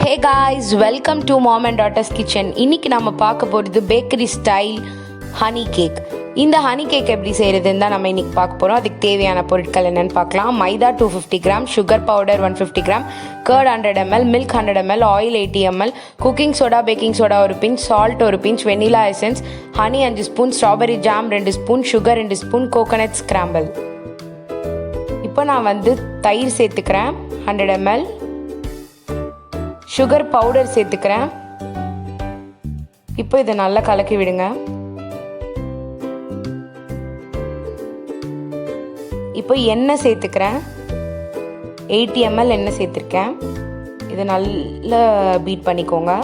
Hey guys, welcome to mom and daughter's kitchen. இன்னைக்கு நம்ம பார்க்க போகிறது பேக்கரி ஸ்டைல் ஹனி கேக். இந்த ஹனி கேக் எப்படி செய்கிறதுன்னு தான் நம்ம இன்னைக்கு பார்க்க போகிறோம். அதுக்கு தேவையான பொருட்கள் என்னென்னு பார்க்கலாம். Maida 250 gram, sugar powder 150 gram, curd 100 ml, milk 100 ml, oil 80 ml, cooking soda, baking soda ஒரு பிஞ்ச், சால்ட் ஒரு pinch, vanilla essence, honey 5 spoon, strawberry jam 2 spoon, sugar 2 spoon, coconut scramble. இப்போ நான் தயிர் சேர்த்துக்கிறேன் 100 ml, சுகர் பவுடர் சேர்த்துக்கிறேன். இப்போ இதை நல்லா கலக்கி விடுங்க. இப்போ எண்ணெய் சேர்த்துக்கிறேன், 80 ml எண்ணெய் சேர்த்துருக்கேன். இதை நல்லா பீட் பண்ணிக்கோங்க.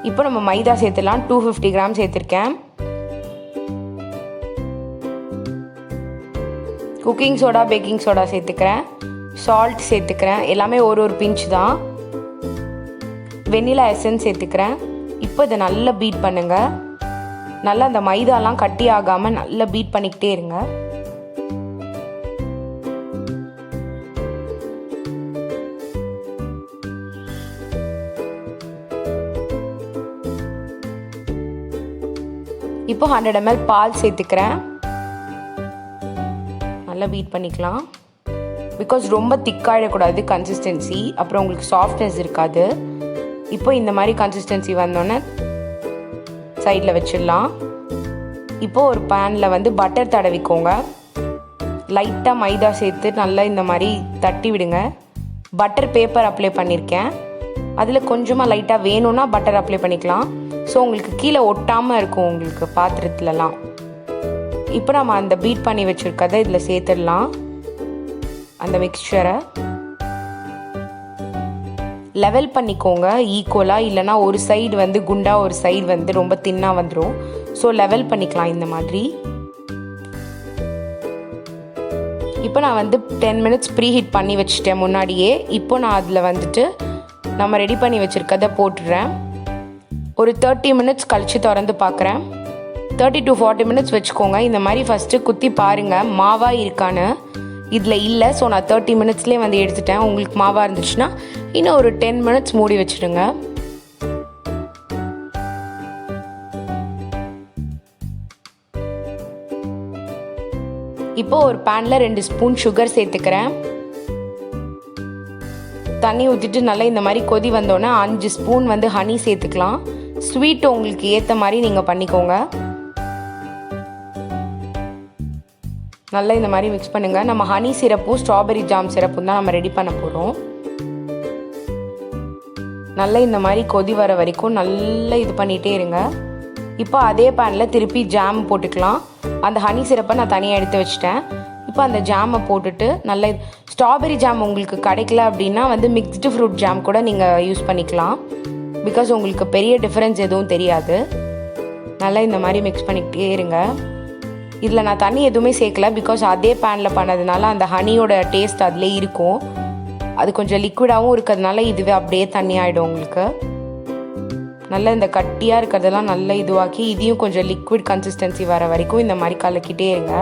இப்போ நம்ம மைதா சேர்த்துலாம். 250 கிராம் சேர்த்துருக்கேன். குக்கிங் சோடா, பேக்கிங் சோடா சேர்த்துக்கிறேன். சால்ட் சேர்த்துக்கிறேன். எல்லாமே ஒரு பிஞ்ச் தான். வெனிலா எசன்ஸ் சேர்த்துக்கிறேன். இப்போ இதை நல்லா பீட் பண்ணுங்க. நல்லா அந்த மைதாலாம் கட்டி ஆகாமல் நல்லா பீட் பண்ணிக்கிட்டே இருங்க. இப்போ 100 ml பால் சேர்த்துக்கிறேன். நல்லா பீட் பண்ணிக்கலாம். பிகாஸ் ரொம்ப திக்காயிடக்கூடாது கன்சிஸ்டன்சி, அப்புறம் உங்களுக்கு சாஃப்ட்னஸ் இருக்காது. இப்போ இந்த மாதிரி கன்சிஸ்டன்சி வந்தோடனே சைடில் வச்சிடலாம். இப்போ ஒரு பேனில் பட்டர் தடவிக்கோங்க. லைட்டாக மைதா சேர்த்து நல்லா இந்த மாதிரி தட்டி விடுங்க. பட்டர் பேப்பர் அப்ளை பண்ணியிருக்கேன். அதில் கொஞ்சமாக லைட்டாக வேணும்னா பட்டர் அப்ளை பண்ணிக்கலாம். ஸோ உங்களுக்கு கீழே ஒட்டாமல் இருக்கும் உங்களுக்கு பாத்திரத்துலலாம். இப்போ நம்ம அந்த பீட் பண்ணி வச்சுருக்கதை இதில் சேர்த்துடலாம். அந்த மிக்சரை லெவல் பண்ணிக்கோங்க ஈக்குவலாக, இல்லைனா ஒரு சைடு குண்டா, ஒரு சைடு ரொம்ப தின்னாக வந்துடும். ஸோ லெவல் பண்ணிக்கலாம் இந்த மாதிரி. இப்போ நான் 10 மினிட்ஸ் ப்ரீ ஹீட் பண்ணி வச்சுட்டேன் முன்னாடியே. இப்போ நான் அதில் நம்ம ரெடி பண்ணி வச்சுருக்கதை போட்டுடுறேன். ஒரு 30 மினிட்ஸ் கழித்து திறந்து பார்க்குறேன். 30 to 40 மினிட்ஸ் வச்சுக்கோங்க. இந்த மாதிரி ஃபஸ்ட்டு குத்தி பாருங்கள் மாவாக இருக்கான்னு. இதில் இல்லை, ஸோ நான் 30 மினிட்ஸ்லேயே எடுத்துட்டேன். உங்களுக்கு மாவாக இருந்துச்சுன்னா இன்னும் ஒரு 10 மினிட்ஸ் மூடி வச்சுடுங்க. இப்போ ஒரு பேனில் 2 ஸ்பூன் சுகர் சேர்த்துக்கிறேன். தண்ணி ஊற்றிட்டு நல்லா இந்த மாதிரி கொதி வந்தோடனே 5 ஸ்பூன் ஹனி சேர்த்துக்கலாம். ஸ்வீட் உங்களுக்கு ஏற்ற மாதிரி நீங்கள் பண்ணிக்கோங்க. நல்லா இந்த மாதிரி மிக்ஸ் பண்ணுங்கள். நம்ம ஹனி சிரப்பும் ஸ்ட்ராபெரி ஜாம் சிரப்பும் தான் நம்ம ரெடி பண்ண போகிறோம். நல்லா இந்த மாதிரி கொதி வர வரைக்கும் நல்லா இது பண்ணிகிட்டே இருங்க. இப்போ அதே பேனில் திருப்பி ஜாம் போட்டுக்கலாம். அந்த ஹனி சிரப்பை நான் தனியாக எடுத்து வச்சிட்டேன். இப்போ அந்த ஜாமை போட்டுட்டு நல்லா ஸ்ட்ராபெரி ஜாம் உங்களுக்கு கிடைக்கல அப்படின்னா மிக்ஸ்டு ஃப்ரூட் ஜாம் கூட நீங்கள் யூஸ் பண்ணிக்கலாம். பிகாஸ் உங்களுக்கு பெரிய டிஃப்ரென்ஸ் எதுவும் தெரியாது. நல்லா இந்த மாதிரி மிக்ஸ் பண்ணிக்கிட்டே இருங்க. இதில் நான் தண்ணி எதுவுமே சேர்க்கல, பிகாஸ் அதே பேனில் பண்ணதுனால அந்த ஹனியோட டேஸ்ட் அதிலே இருக்கும். அது கொஞ்சம் லிக்விடாகவும் இருக்கிறதுனால இதுவே அப்படியே தண்ணி ஆகிடும் உங்களுக்கு. நல்லா இந்த கட்டியாக இருக்கிறதெல்லாம் நல்லா இதுவாக்கி இதையும் கொஞ்சம் லிக்விட் கன்சிஸ்டன்சி வர வரைக்கும் இந்த மாதிரி கலக்கிட்டே இருங்க.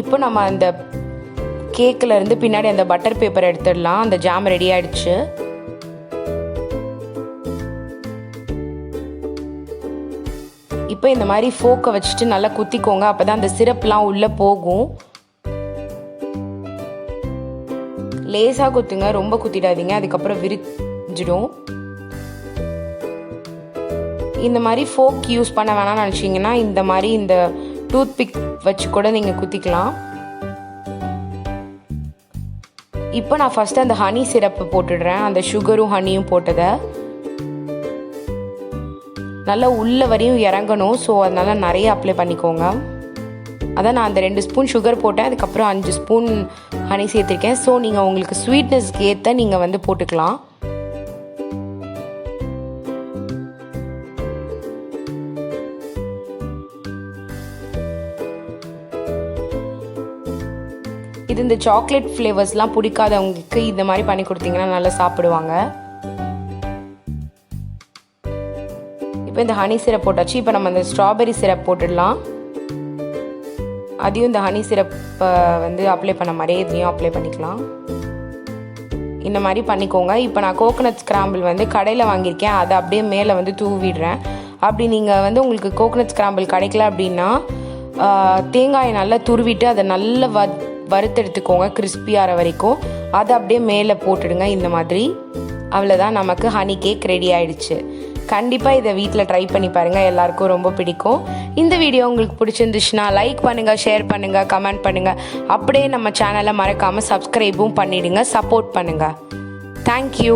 இப்போ நம்ம அந்த கேக்கில் இருந்து பின்னாடி அந்த பட்டர் பேப்பர் எடுத்துடலாம். அந்த ஜாம் ரெடி ஆயிடுச்சு. இப்போ இந்த மாதிரி ஃபோக்கை வச்சுட்டு நல்லா குத்திக்கோங்க. அப்போ தான் அந்த சிரப்லாம் உள்ளே போகும். லேசாக குத்துங்க, ரொம்ப குத்திடாதீங்க, அதுக்கப்புறம் விரிஞ்சிடும். இந்த மாதிரி ஃபோக் யூஸ் பண்ண வேணாம்னு நினச்சிங்கன்னா இந்த மாதிரி இந்த டூத் பிக் வச்சு கூட நீங்கள் குத்திக்கலாம். இப்போ நான் ஃபஸ்ட்டு அந்த ஹனி சிரப்பு போட்டுடுறேன். அந்த சுகரும் ஹனியும் போட்டதை நல்லா உள்ள வரையும் இறங்கணும். ஸோ அதனால் நிறைய அப்ளை பண்ணிக்கோங்க. அதான் நான் அந்த 2 ஸ்பூன் சுகர் போட்டேன். அதுக்கப்புறம் 5 ஸ்பூன் ஹனி சேர்த்துருக்கேன். ஸோ நீங்கள் உங்களுக்கு ஸ்வீட்னஸ்க்கு ஏற்ற நீங்கள் போட்டுக்கலாம். இது இந்த சாக்லேட் ஃப்ளேவர்ஸ்லாம் பிடிக்காதவங்களுக்கு இந்த மாதிரி பண்ணி கொடுத்தீங்கன்னா நல்லா சாப்பிடுவாங்க. இப்போ இப்போ இந்த ஹனி சிரப் போட்டாச்சு. இப்போ நம்ம இந்த ஸ்ட்ராபெரி சிரப் போட்டுடலாம். அதையும் இந்த ஹனி சிரப் வந்து அப்ளை பண்ண மாதிரியே இதையும் அப்ளை பண்ணிக்கலாம். இந்த மாதிரி பண்ணிக்கோங்க. இப்போ நான் கோகோனட் ஸ்க்ராம்பிள் வந்து கடையில் வாங்கியிருக்கேன், அதை அப்படியே மேலே வந்து தூவிடுறேன். அப்படி நீங்கள் வந்து உங்களுக்கு கோகோனட் ஸ்க்ராம்பிள் கிடைக்கல அப்படின்னா தேங்காயை நல்லா துருவிட்டு அதை நல்லா வறுத்தெடுத்துக்கோங்க கிறிஸ்பியாகிற வரைக்கும். அதை அப்படியே மேலே போட்டுடுங்க இந்த மாதிரி. அவ்வளோதான், நமக்கு ஹனி கேக் ரெடி ஆகிடுச்சு. கண்டிப்பாக இதை வீட்டில் ட்ரை பண்ணி பாருங்கள், எல்லாருக்கும் ரொம்ப பிடிக்கும். இந்த வீடியோ உங்களுக்கு பிடிச்சிருந்துச்சுன்னா லைக் பண்ணுங்கள், ஷேர் பண்ணுங்கள், கமெண்ட் பண்ணுங்கள். அப்படியே நம்ம சேனலை மறக்காமல் சப்ஸ்கிரைபும் பண்ணிவிடுங்க, சப்போர்ட் பண்ணுங்கள். தேங்க்யூ.